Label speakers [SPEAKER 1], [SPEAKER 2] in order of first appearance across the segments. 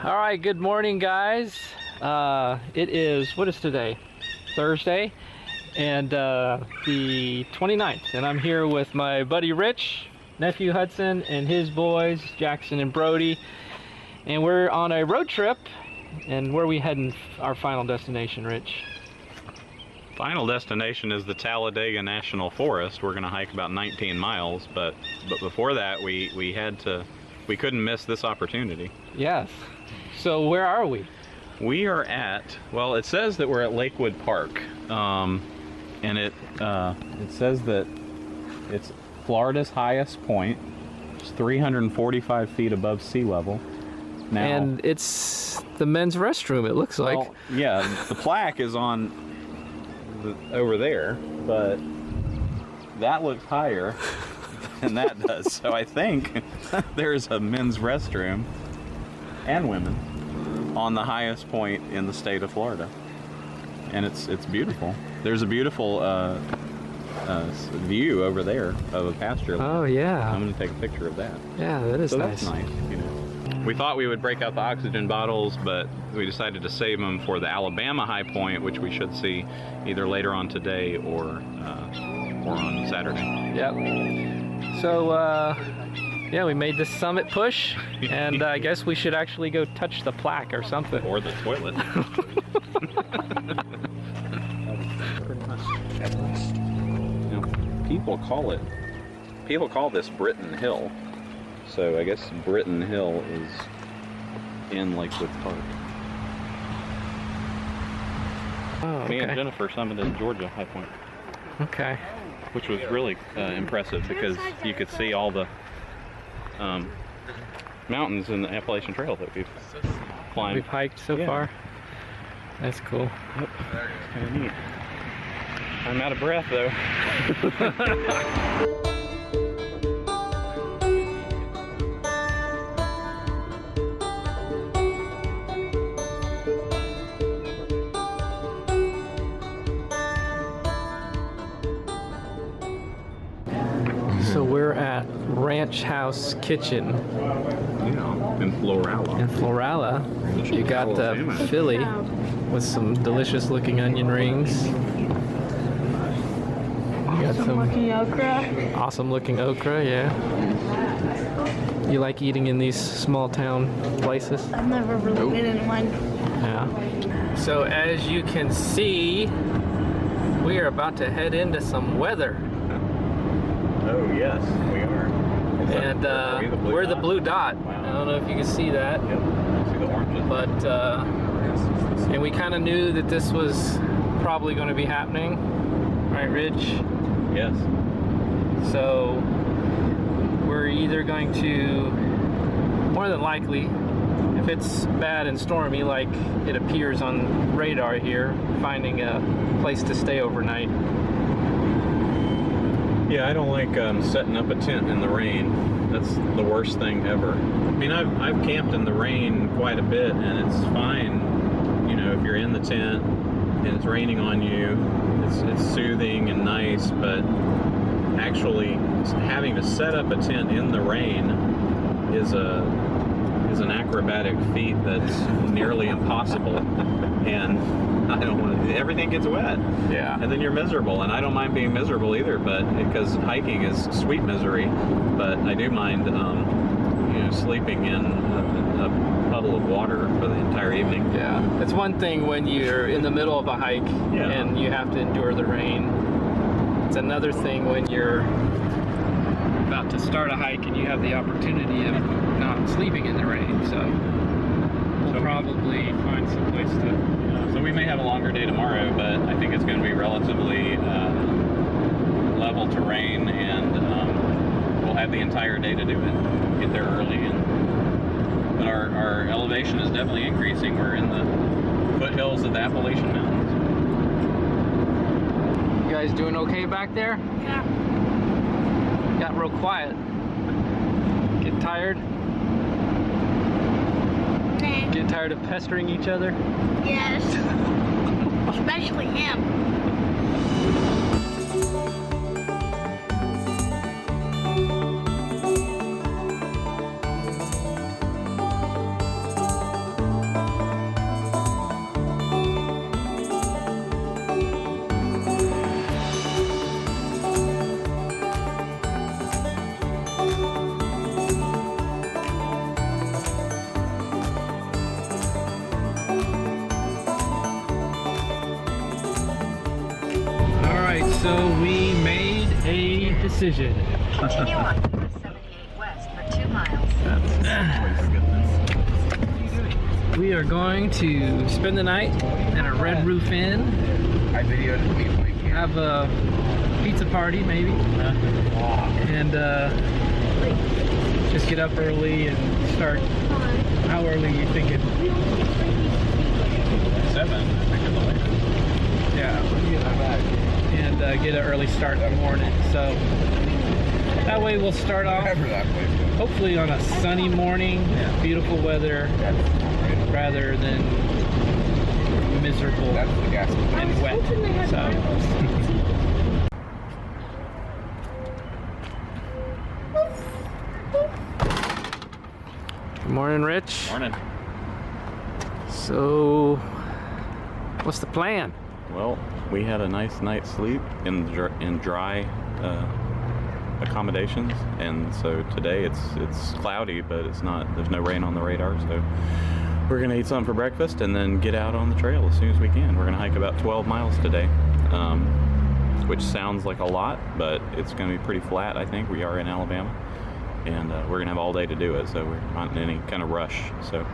[SPEAKER 1] All right, good morning, guys. It is, what is today? Thursday, and the 29th, and I'm here with my buddy Rich, nephew Hudson, and his boys, Jackson and Brody, and we're on a road trip. And where are we heading? Our final destination, Rich?
[SPEAKER 2] Final destination is the Talladega National Forest. We're going to hike about 19 miles, but before that, we couldn't miss this opportunity.
[SPEAKER 1] Yes. So where are we?
[SPEAKER 2] We are at, well, it says that we're at Lakewood Park, and it says that it's Florida's highest point. It's 345 feet above sea level. Now,
[SPEAKER 1] and it's the men's restroom, it looks like.
[SPEAKER 2] Well, yeah, the plaque is on over there, but that looks higher than that does. So I think there's a men's restroom and women on the highest point in the state of Florida, and it's beautiful. There's a beautiful view over there of a pasture land.
[SPEAKER 1] Oh yeah.
[SPEAKER 2] I'm going to take a picture of that.
[SPEAKER 1] Yeah, that is nice.
[SPEAKER 2] That's nice, you know. We thought we would break out the oxygen bottles, but we decided to save them for the Alabama high point, which we should see either later on today or on Saturday.
[SPEAKER 1] Yep. So, yeah, we made this summit push, and I guess we should actually go touch the plaque or something.
[SPEAKER 2] Or the toilet. You know, people call this Britton Hill. So I guess Britton Hill is in Lakewood Park.
[SPEAKER 1] Oh, okay.
[SPEAKER 2] Me and Jennifer summited Georgia High Point.
[SPEAKER 1] Okay.
[SPEAKER 2] Which was really impressive because you could see all the mountains in the Appalachian Trail that we've climbed.
[SPEAKER 1] We've hiked so far. That's cool.
[SPEAKER 2] Yep. Kind of neat. I'm out of breath though.
[SPEAKER 1] So we're at Ranch House Kitchen.
[SPEAKER 2] Yeah, in Florala.
[SPEAKER 1] In Florala. You got the Philly with some delicious looking onion rings.
[SPEAKER 3] Awesome looking okra.
[SPEAKER 1] Awesome looking okra, yeah. You like eating in these small town places?
[SPEAKER 3] I've never really been in one.
[SPEAKER 1] Yeah. So as you can see, we are about to head into some weather.
[SPEAKER 2] Oh yes, we are.
[SPEAKER 1] And we're the blue dot.
[SPEAKER 2] Wow.
[SPEAKER 1] I don't know if you can see that.
[SPEAKER 2] Yep, I see the oranges.
[SPEAKER 1] But, and we kind of knew that this was probably going to be happening. Right, Rich?
[SPEAKER 2] Yes.
[SPEAKER 1] So, we're either going to, more than likely, if it's bad and stormy like it appears on radar here, finding a place to stay overnight.
[SPEAKER 2] Yeah, I don't like setting up a tent in the rain. That's the worst thing ever. I mean, I've camped in the rain quite a bit, and it's fine. You know, if you're in the tent and it's raining on you, it's soothing and nice. But actually, having to set up a tent in the rain is an acrobatic feat that's nearly impossible. And I don't want to, everything gets wet.
[SPEAKER 1] Yeah.
[SPEAKER 2] And then you're miserable, and I don't mind being miserable either, but because hiking is sweet misery, but I do mind, you know, sleeping in a puddle of water for the entire evening.
[SPEAKER 1] Yeah. It's one thing when you're in the middle of a hike and you have to endure the rain. It's another thing when you're about to start a hike and you have the opportunity of not sleeping in the rain. So we'll probably find some place to.
[SPEAKER 2] So we may have a longer day tomorrow, but I think it's going to be relatively level terrain, and we'll have the entire day to do it. Get there early, but our elevation is definitely increasing. We're in the foothills of the Appalachian Mountains.
[SPEAKER 1] You guys doing okay back there?
[SPEAKER 3] Yeah.
[SPEAKER 1] Got real quiet. Get tired?
[SPEAKER 3] Okay.
[SPEAKER 1] Get tired of pestering each other?
[SPEAKER 3] Yes. Especially him.
[SPEAKER 1] So we made a decision.
[SPEAKER 4] Continue on US 78 West for 2 miles.
[SPEAKER 1] We are going to spend the night at a Red Roof Inn.
[SPEAKER 5] I videoed it.
[SPEAKER 1] Have a pizza party maybe. And just get up early and start. How early are you thinking?
[SPEAKER 2] 7, I think, is the latest.
[SPEAKER 1] Yeah. And get an early start in the morning. So that way we'll start off hopefully on a sunny morning, beautiful weather, rather than miserable and wet. So. Good morning, Rich.
[SPEAKER 2] Morning.
[SPEAKER 1] So, what's the plan?
[SPEAKER 2] Well, we had a nice night's sleep in dry accommodations, and so today it's cloudy, but it's not. There's no rain on the radar, so we're gonna eat something for breakfast and then get out on the trail as soon as we can. We're gonna hike about 12 miles today, which sounds like a lot, but it's gonna be pretty flat. I think we are in Alabama, and we're gonna have all day to do it, so we're not in any kind of rush. So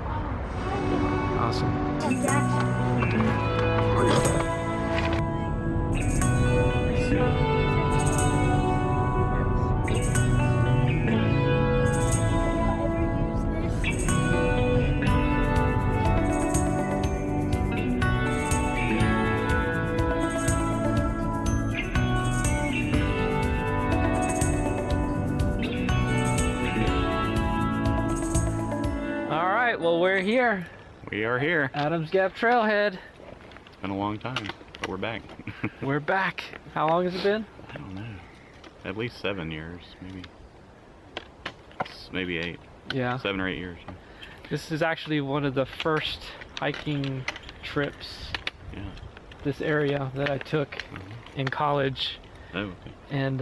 [SPEAKER 1] Awesome. Well, we're here.
[SPEAKER 2] we are here.
[SPEAKER 1] Adams Gap Trailhead.
[SPEAKER 2] It's been a long time, but we're back.
[SPEAKER 1] We're back. How long has it been?
[SPEAKER 2] I don't know. At least 7 years, maybe 8.
[SPEAKER 1] Yeah.
[SPEAKER 2] 7 or 8 years.
[SPEAKER 1] This is actually one of the first hiking trips,
[SPEAKER 2] Yeah.
[SPEAKER 1] this area, that I took in college,
[SPEAKER 2] Oh, okay.
[SPEAKER 1] and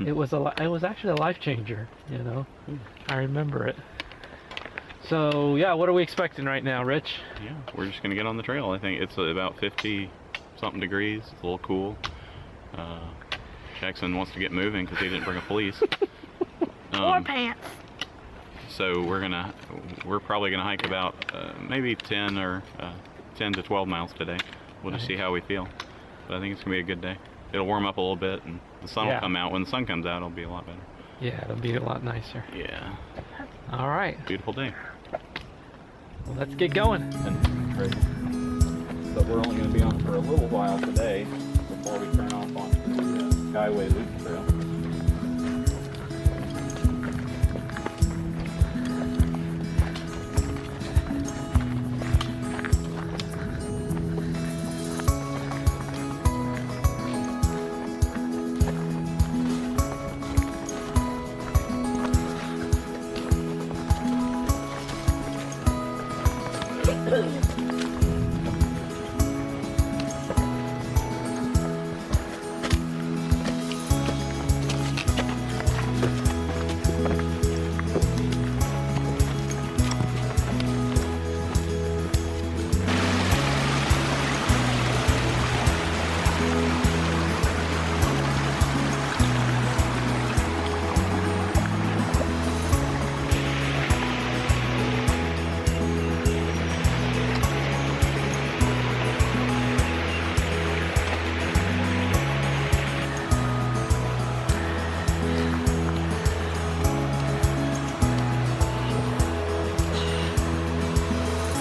[SPEAKER 1] it was actually a life changer. You know, I remember it. So yeah, what are we expecting right now, Rich?
[SPEAKER 2] Yeah, we're just gonna get on the trail. I think it's about 50 something degrees. It's a little cool. Jackson wants to get moving because he didn't bring a fleece.
[SPEAKER 3] Or pants.
[SPEAKER 2] So we're probably gonna hike about maybe 10 to 12 miles today. We'll just see how we feel. But I think it's gonna be a good day. It'll warm up a little bit, and the sun will come out. When the sun comes out, it'll be a lot better.
[SPEAKER 1] Yeah, it'll be a lot nicer.
[SPEAKER 2] Yeah.
[SPEAKER 1] All right.
[SPEAKER 2] Beautiful day.
[SPEAKER 1] Well, let's get going.
[SPEAKER 2] But we're only going to be on for a little while today before we turn off onto the Skyway Loop Trail.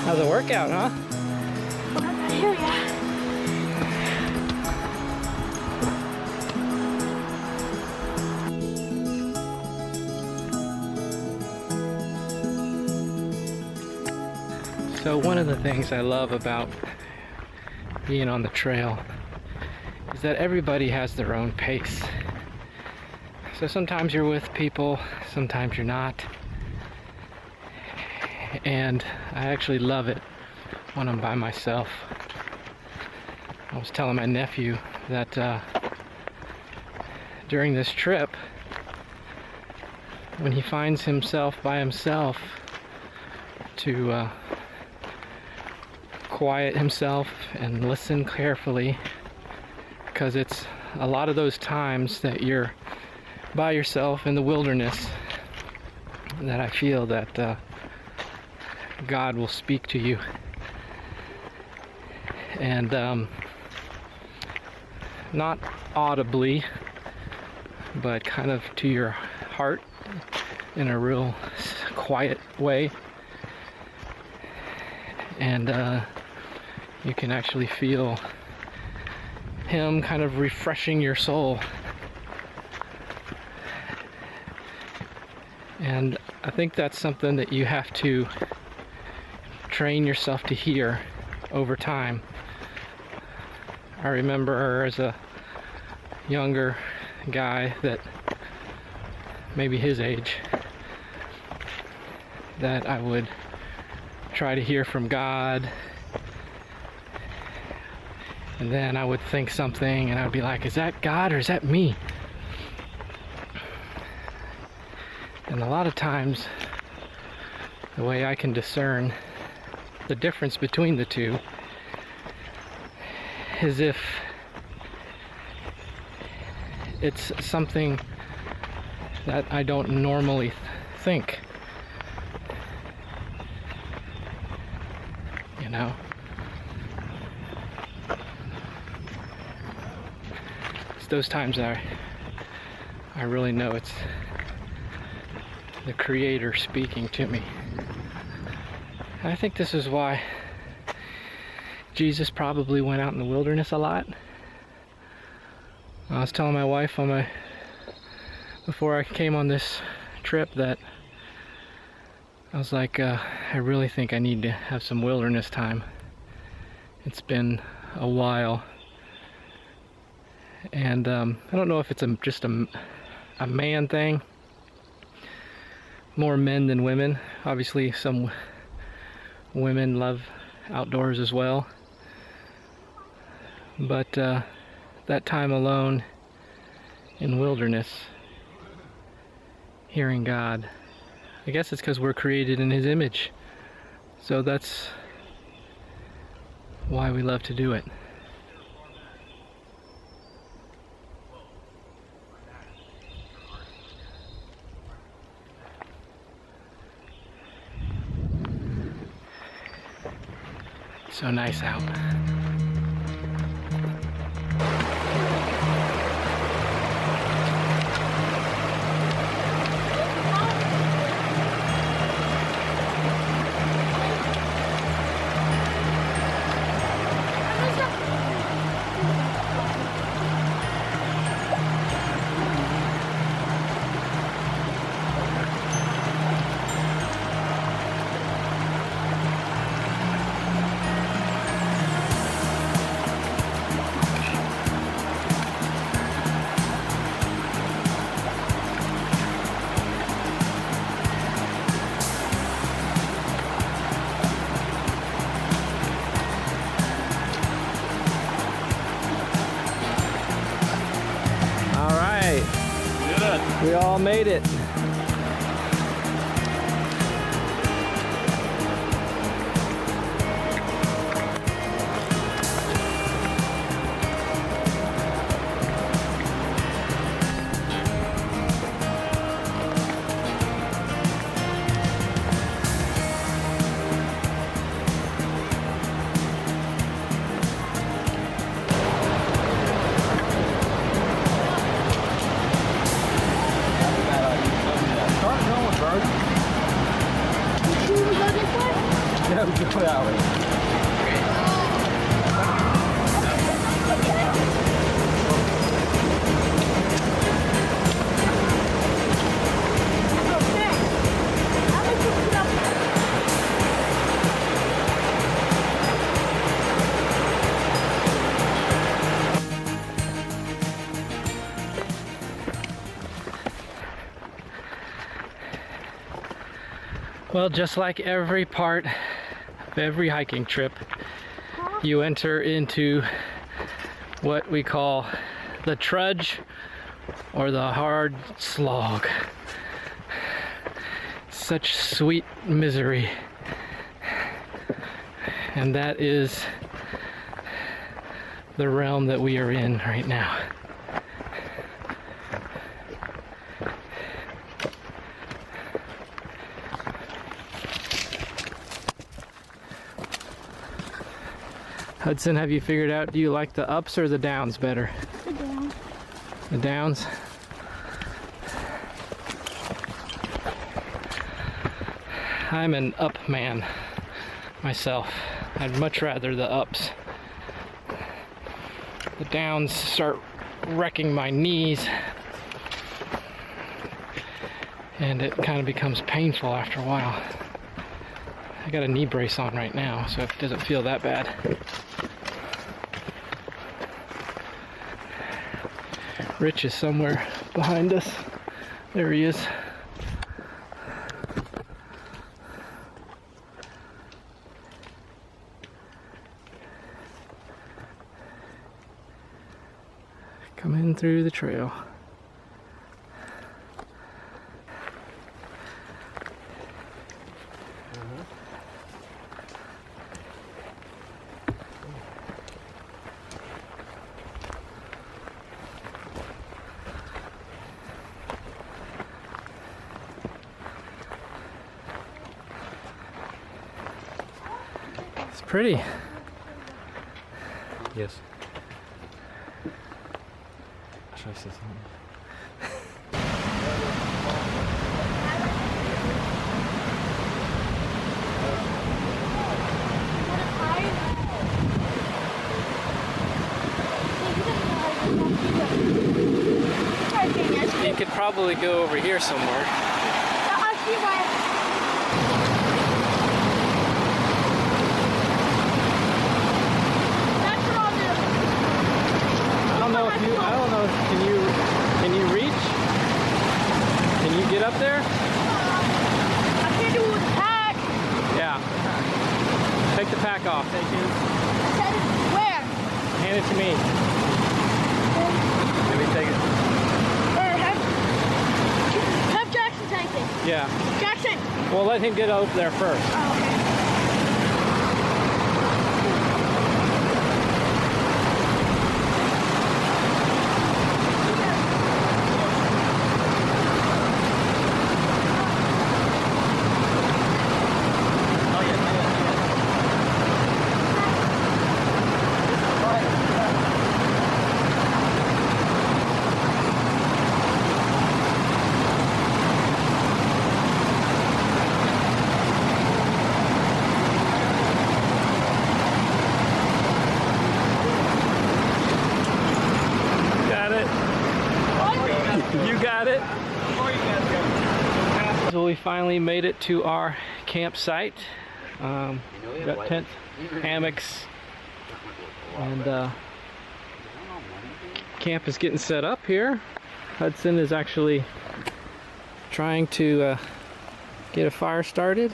[SPEAKER 1] How's the workout, huh?
[SPEAKER 3] Here, yeah.
[SPEAKER 1] So one of the things I love about being on the trail is that everybody has their own pace. So sometimes you're with people, sometimes you're not. And I actually love it when I'm by myself. I was telling my nephew that during this trip, when he finds himself by himself, to quiet himself and listen carefully, because it's a lot of those times that you're by yourself in the wilderness that I feel that God will speak to you. And not audibly, but kind of to your heart in a real quiet way. And you can actually feel Him kind of refreshing your soul. And I think that's something that you have to train yourself to hear over time. I remember as a younger guy, that maybe his age, that I would try to hear from God, and then I would think something and I'd be like, is that God or is that me? And a lot of times the way I can discern the difference between the two is if it's something that I don't normally think, you know? It's those times I really know it's the Creator speaking to me. And I think this is why Jesus probably went out in the wilderness a lot. I was telling my wife before I came on this trip that I was like, I really think I need to have some wilderness time. It's been a while. And I don't know if it's just a man thing. More men than women. Obviously some women love outdoors as well. But that time alone in wilderness, hearing God, I guess it's because we're created in His image. So that's why we love to do it. So nice out. We all made it. Well, just like every part of every hiking trip, you enter into what we call the trudge or the hard slog. Such sweet misery. And that is the realm that we are in right now. Hudson, have you figured out, do you like the ups or the downs better?
[SPEAKER 3] The downs.
[SPEAKER 1] The downs? I'm an up man myself. I'd much rather the ups. The downs start wrecking my knees, and it kind of becomes painful after a while. I got a knee brace on right now, so it doesn't feel that bad. Rich is somewhere behind us. There he is. Coming through the trail. It's pretty.
[SPEAKER 2] Yes. Should I say something?
[SPEAKER 1] You could probably go over here somewhere. I don't know, can you reach? Can you get up there?
[SPEAKER 3] I can't do it with the pack.
[SPEAKER 1] Yeah. Take the pack off.
[SPEAKER 3] I said, where?
[SPEAKER 1] Hand it to me. Let me take it.
[SPEAKER 3] Or have Jackson take it.
[SPEAKER 1] Yeah.
[SPEAKER 3] Jackson.
[SPEAKER 1] Well, let him get up there first.
[SPEAKER 3] Oh, okay.
[SPEAKER 1] You got it. So we finally made it to our campsite. Got tents, hammocks, and camp is getting set up here. Hudson is actually trying to get a fire started.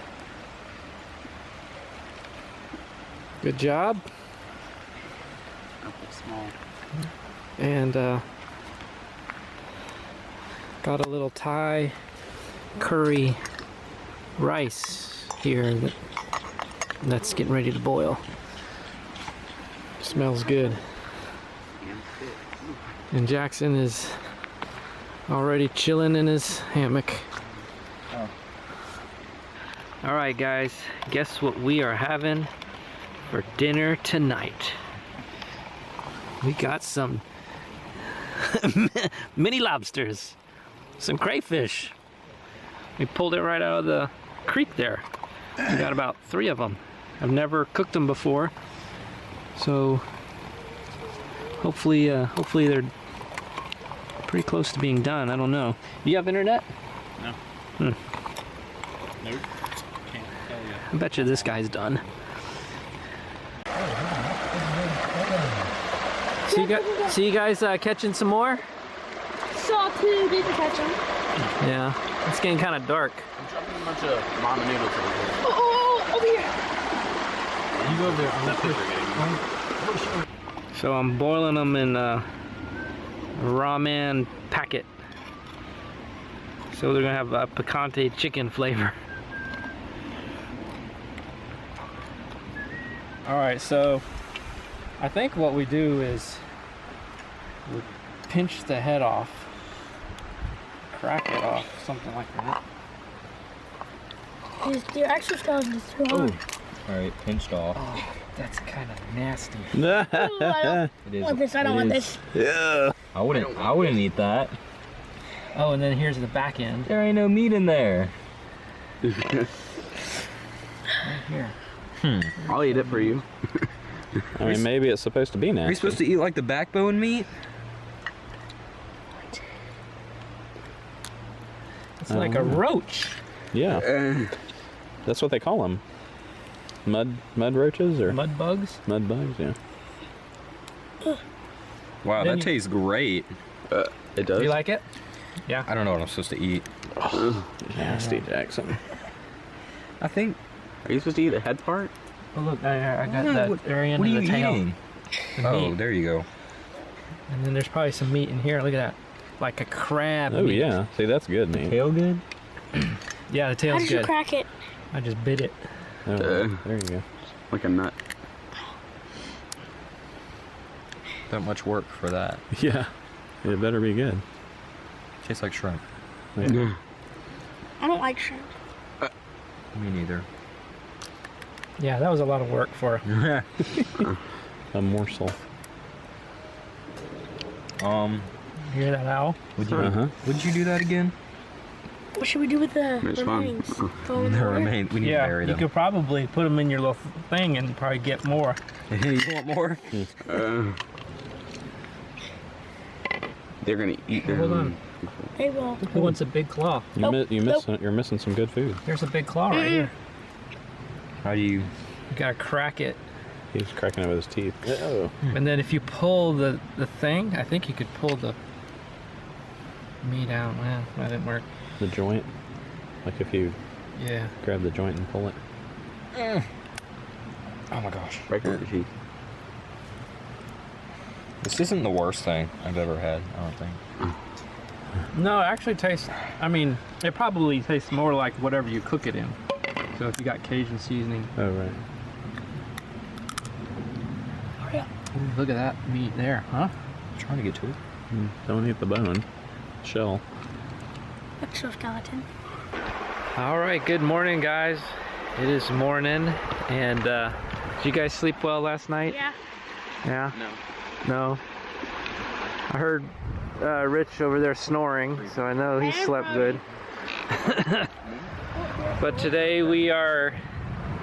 [SPEAKER 1] Good job. And got a little Thai curry rice here that's getting ready to boil. Smells good. And Jackson is already chilling in his hammock. All right, guys, guess what we are having for dinner tonight? We got some mini lobsters. Some crayfish. We pulled it right out of the creek there. We got about 3 of them. I've never cooked them before, so hopefully they're pretty close to being done. I don't know. You have internet?
[SPEAKER 2] No.
[SPEAKER 1] Nope.
[SPEAKER 2] Can't tell you.
[SPEAKER 1] I bet you this guy's done. See you guys catching some more?
[SPEAKER 3] Saw 2, didn't catch them.
[SPEAKER 1] Yeah, it's getting kind of dark.
[SPEAKER 2] I'm dropping a bunch of ramen noodles over here.
[SPEAKER 3] Oh, over here.
[SPEAKER 1] You go there. So I'm boiling them in a ramen packet. So they're gonna have a picante chicken flavor. All right, so I think what we do is we pinch the head off, crack it off, something like that.
[SPEAKER 3] Your exoskeleton is too hard.
[SPEAKER 6] All right, pinched off.
[SPEAKER 1] Oh, that's kind of nasty.
[SPEAKER 3] Ooh, I
[SPEAKER 6] It is.
[SPEAKER 3] don't want this. I don't want this.
[SPEAKER 2] Yeah.
[SPEAKER 6] I wouldn't eat that.
[SPEAKER 1] Oh, and then here's the back end.
[SPEAKER 6] There ain't no meat in there.
[SPEAKER 1] Right here.
[SPEAKER 5] I'll eat it for you.
[SPEAKER 2] I mean, maybe it's supposed to be nasty.
[SPEAKER 6] Are you supposed to eat like the backbone meat?
[SPEAKER 1] It's like a roach.
[SPEAKER 2] Yeah. That's what they call them. Mud roaches or
[SPEAKER 1] Mud bugs.
[SPEAKER 2] mud bugs. Yeah.
[SPEAKER 6] Wow,
[SPEAKER 1] Then
[SPEAKER 6] that
[SPEAKER 1] you-
[SPEAKER 6] tastes great.
[SPEAKER 5] It does.
[SPEAKER 1] Do you like it? Yeah.
[SPEAKER 6] I don't know what I'm supposed to eat.
[SPEAKER 2] Nasty Jackson.
[SPEAKER 6] I think.
[SPEAKER 5] Are you supposed to eat the head part?
[SPEAKER 1] Oh look, I got
[SPEAKER 6] No,
[SPEAKER 1] that
[SPEAKER 6] what-
[SPEAKER 1] very end
[SPEAKER 6] What are
[SPEAKER 1] of
[SPEAKER 6] you
[SPEAKER 1] the tail.
[SPEAKER 6] eating?
[SPEAKER 1] The
[SPEAKER 6] Oh,
[SPEAKER 1] meat.
[SPEAKER 6] there you go.
[SPEAKER 1] And then there's probably some meat in here. Look at that. Like a crab.
[SPEAKER 2] Oh
[SPEAKER 1] meat.
[SPEAKER 2] yeah. See, that's good meat.
[SPEAKER 6] Tail good?
[SPEAKER 1] Yeah, the
[SPEAKER 3] How
[SPEAKER 1] tail's
[SPEAKER 3] did you
[SPEAKER 1] good.
[SPEAKER 3] crack it?
[SPEAKER 1] I just bit it.
[SPEAKER 2] Oh, there you go.
[SPEAKER 5] Like a nut.
[SPEAKER 6] That much work for that.
[SPEAKER 2] Yeah. It better be good.
[SPEAKER 6] Tastes like shrimp.
[SPEAKER 2] Yeah.
[SPEAKER 3] I don't like shrimp.
[SPEAKER 6] Me neither.
[SPEAKER 1] Yeah, that was a lot of work for.
[SPEAKER 2] A morsel.
[SPEAKER 1] Hear that owl?
[SPEAKER 6] Would you?
[SPEAKER 2] Uh-huh.
[SPEAKER 6] Would you do that again?
[SPEAKER 3] What should we do with the
[SPEAKER 5] It's fun.
[SPEAKER 3] remains? Throw them in the
[SPEAKER 6] The
[SPEAKER 3] water?
[SPEAKER 6] remain. We need to
[SPEAKER 1] Yeah,
[SPEAKER 6] bury
[SPEAKER 1] you
[SPEAKER 6] them.
[SPEAKER 1] could probably put them in your little thing and probably get more.
[SPEAKER 6] You want more?
[SPEAKER 5] They're gonna eat their
[SPEAKER 1] Hold
[SPEAKER 5] own.
[SPEAKER 1] on.
[SPEAKER 3] They will.
[SPEAKER 1] Who wants a big claw?
[SPEAKER 2] You're missing some good food.
[SPEAKER 1] There's a big claw right here.
[SPEAKER 6] How do you?
[SPEAKER 1] You gotta crack it.
[SPEAKER 2] He's cracking it with his teeth. Oh.
[SPEAKER 1] And then if you pull the thing, I think you could pull the meat out. Well, that didn't work.
[SPEAKER 2] The joint. Like if you
[SPEAKER 1] Yeah.
[SPEAKER 2] grab the joint and pull it.
[SPEAKER 6] Oh my gosh.
[SPEAKER 5] Break up the teeth.
[SPEAKER 6] This isn't the worst thing I've ever had. I don't think.
[SPEAKER 1] No, it actually tastes, I mean, it probably tastes more like whatever you cook it in. So if you got Cajun seasoning.
[SPEAKER 2] Oh right.
[SPEAKER 1] Ooh, look at that meat there, huh?
[SPEAKER 6] I'm trying to get to it.
[SPEAKER 2] Don't eat the bone. Shell.
[SPEAKER 3] Exoskeleton.
[SPEAKER 1] All right, good morning, guys. It is morning, and did you guys sleep well last night?
[SPEAKER 3] Yeah.
[SPEAKER 1] Yeah?
[SPEAKER 5] No.
[SPEAKER 1] No. I heard Rich over there snoring, so I know he slept good. But today we are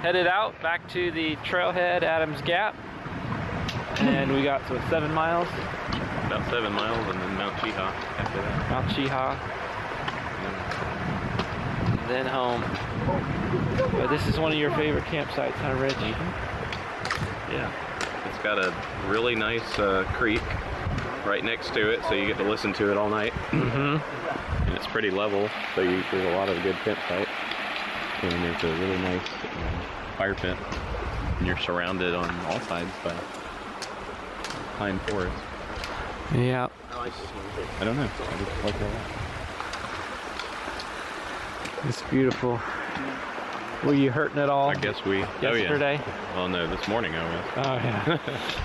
[SPEAKER 1] headed out back to the trailhead, Adams Gap, and we got 7 miles.
[SPEAKER 2] About 7 miles and then Mount Cheehaw after that.
[SPEAKER 1] Mount Cheehaw, and then home. But this is one of your favorite campsites, huh, Rich?
[SPEAKER 2] Yeah. It's got a really nice creek right next to it, so you get to listen to it all night.
[SPEAKER 1] Mm-hmm.
[SPEAKER 2] And it's pretty level, so there's a lot of good campsite. And it's a really nice fire pit. And you're surrounded on all sides by pine forest.
[SPEAKER 1] Yeah.
[SPEAKER 2] I don't know. I just like it a lot.
[SPEAKER 1] It's beautiful. Were you hurting at all
[SPEAKER 2] I guess we...
[SPEAKER 1] yesterday?
[SPEAKER 2] Oh, yeah. Well, no, this morning I was.
[SPEAKER 1] Oh, yeah.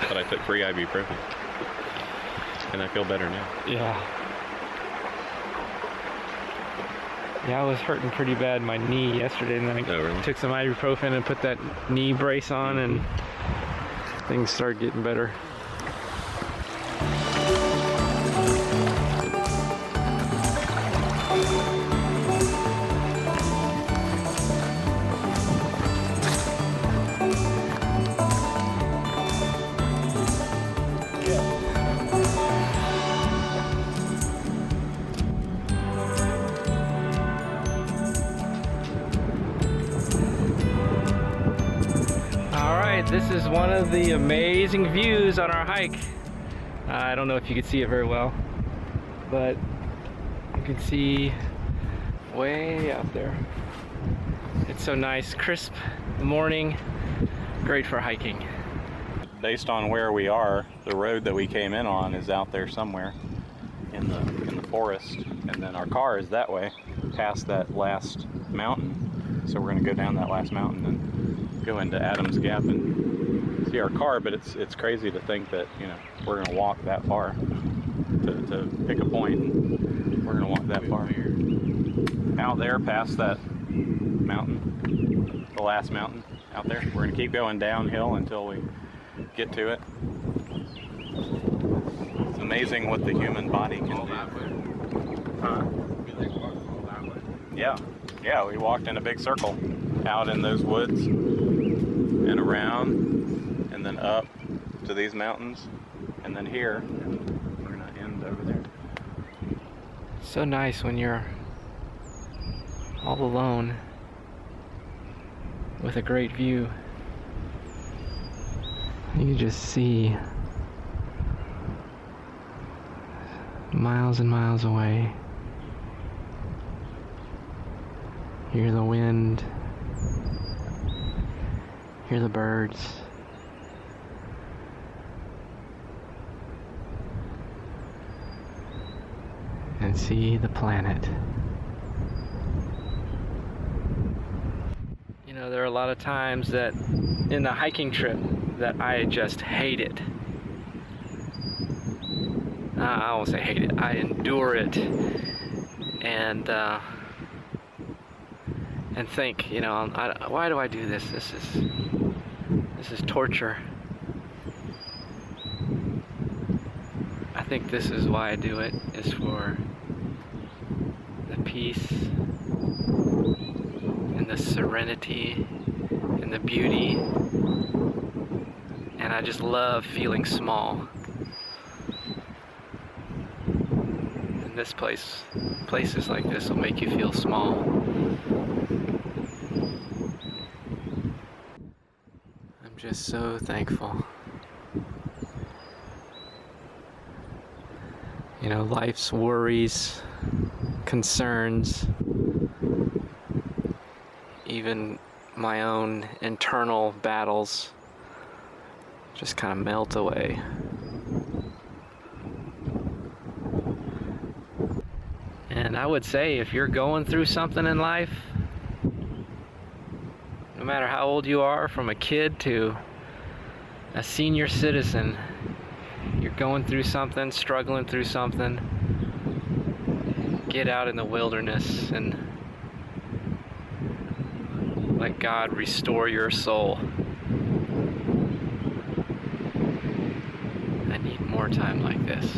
[SPEAKER 2] But I took 3 ibuprofen. And I feel better now.
[SPEAKER 1] Yeah. Yeah, I was hurting pretty bad in my knee yesterday, and then I
[SPEAKER 2] Oh, really?
[SPEAKER 1] took some ibuprofen and put that knee brace on, and things started getting better. This is one of the amazing views on our hike. I don't know if you can see it very well, but you can see way out there. It's so nice, crisp morning, great for hiking.
[SPEAKER 2] Based on where we are, the road that we came in on is out there somewhere in the forest, and then our car is that way, past that last mountain. So we're going to go down that last mountain and go into Adams Gap and see our car, but it's crazy to think that, you know, we're gonna walk that far to pick a point. We're gonna walk that far. Out there past that mountain, the last mountain out there. We're gonna keep going downhill until we get to it. It's amazing what the human body can do. Huh? Yeah, we walked in a big circle out in those woods and around and then up to these mountains and then here, and we're gonna end over there.
[SPEAKER 1] So nice when you're all alone with a great view. You just see miles and miles away. Hear the wind, hear the birds. And see the planet. You know, there are a lot of times that in the hiking trip that I just hate it. I won't say hate it, I endure it. And think, you know, why do I do this? This is torture. I think this is why I do it, is for the peace and the serenity and the beauty. And I just love feeling small. And this places like this will make you feel small. I'm just so thankful. You know, life's worries, concerns, even my own internal battles just kind of melt away. And I would say if you're going through something in life, no matter how old you are, from a kid to a senior citizen, you're going through something, struggling through something, get out in the wilderness and let God restore your soul. I need more time like this.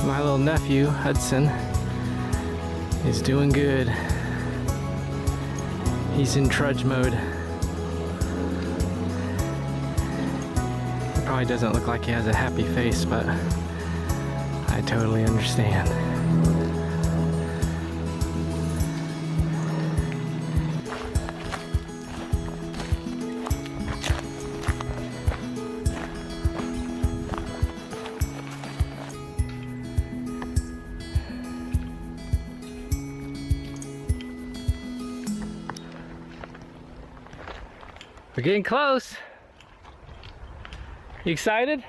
[SPEAKER 1] My little nephew, Hudson, is doing good. He's in trudge mode. He probably doesn't look like he has a happy face, but I totally understand. We're getting close. You excited?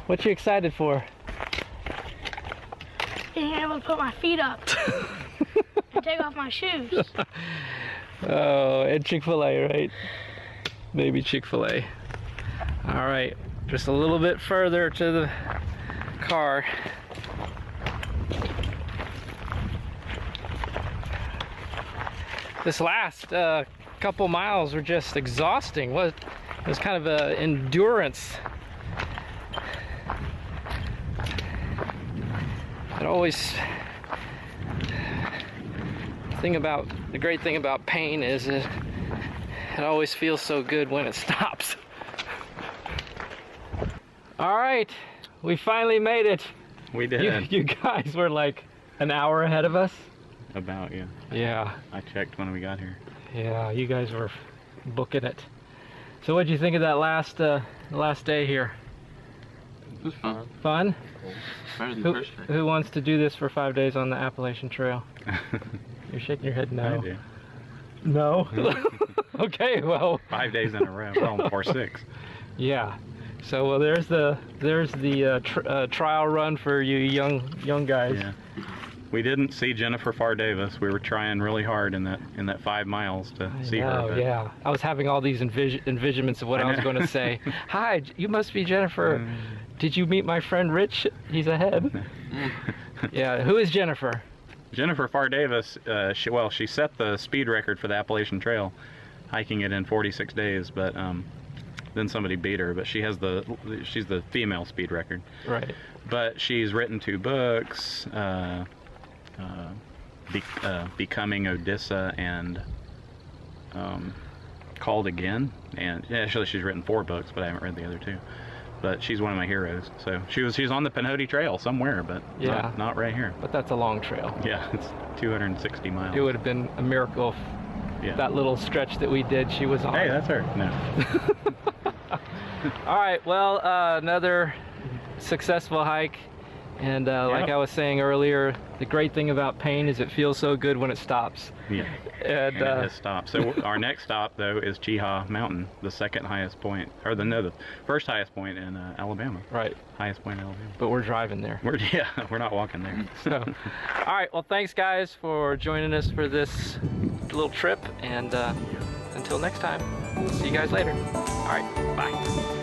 [SPEAKER 1] What you excited for?
[SPEAKER 3] Being able to put my feet up and take off my shoes.
[SPEAKER 1] Oh, and Chick-fil-A, right? Maybe Chick-fil-A. All right, just a little bit further to the car. This last couple miles were just exhausting. It was kind of an endurance. It always, the great thing about pain is it always feels so good when it stops. All right, we finally made it.
[SPEAKER 2] We did.
[SPEAKER 1] You guys were like an hour ahead of us.
[SPEAKER 2] About, yeah.
[SPEAKER 1] Yeah.
[SPEAKER 2] I checked when we got here.
[SPEAKER 1] Yeah, you guys were booking it. So what'd you think of that last day here?
[SPEAKER 5] It was fun.
[SPEAKER 1] Fun?
[SPEAKER 5] Better than the first day.
[SPEAKER 1] Who wants to do this for 5 days on the Appalachian Trail? You're shaking your head no.
[SPEAKER 2] I do.
[SPEAKER 1] No? Okay, well.
[SPEAKER 2] 5 days in a row. Well, or 6.
[SPEAKER 1] Yeah. So well, there's the trial run for you young guys.
[SPEAKER 2] Yeah. We didn't see Jennifer Farr Davis. We were trying really hard in that 5 miles to see her. But
[SPEAKER 1] Yeah. I was having all these envisionments of what I was going to say. Hi, you must be Jennifer. Did you meet my friend Rich? He's ahead. Yeah. Who is Jennifer?
[SPEAKER 2] Jennifer Farr Davis, she set the speed record for the Appalachian Trail, hiking it in 46 days, but then somebody beat her. But she's the female speed record.
[SPEAKER 1] Right.
[SPEAKER 2] But she's written 2 books, Becoming Odessa and Called Again, and actually she's written 4 books, but I haven't read the other 2. But she's one of my heroes. So she's on the Pinhoti Trail somewhere, but
[SPEAKER 1] yeah,
[SPEAKER 2] not right here.
[SPEAKER 1] But that's a long trail.
[SPEAKER 2] Yeah, it's 260 miles.
[SPEAKER 1] It would have been a miracle if that little stretch that we did, she was on.
[SPEAKER 2] Hey, that's her. No.
[SPEAKER 1] All right, well, another successful hike. And like I was saying earlier, the great thing about pain is it feels so good when it stops.
[SPEAKER 2] Yeah, and it has stopped. So our next stop, though, is Cheaha Mountain, the second highest point, or the first highest point in Alabama.
[SPEAKER 1] Right.
[SPEAKER 2] Highest point in Alabama.
[SPEAKER 1] But we're driving there.
[SPEAKER 2] We're not walking there.
[SPEAKER 1] So, all right, well, thanks, guys, for joining us for this little trip. And until next time, see you guys later. All right, bye.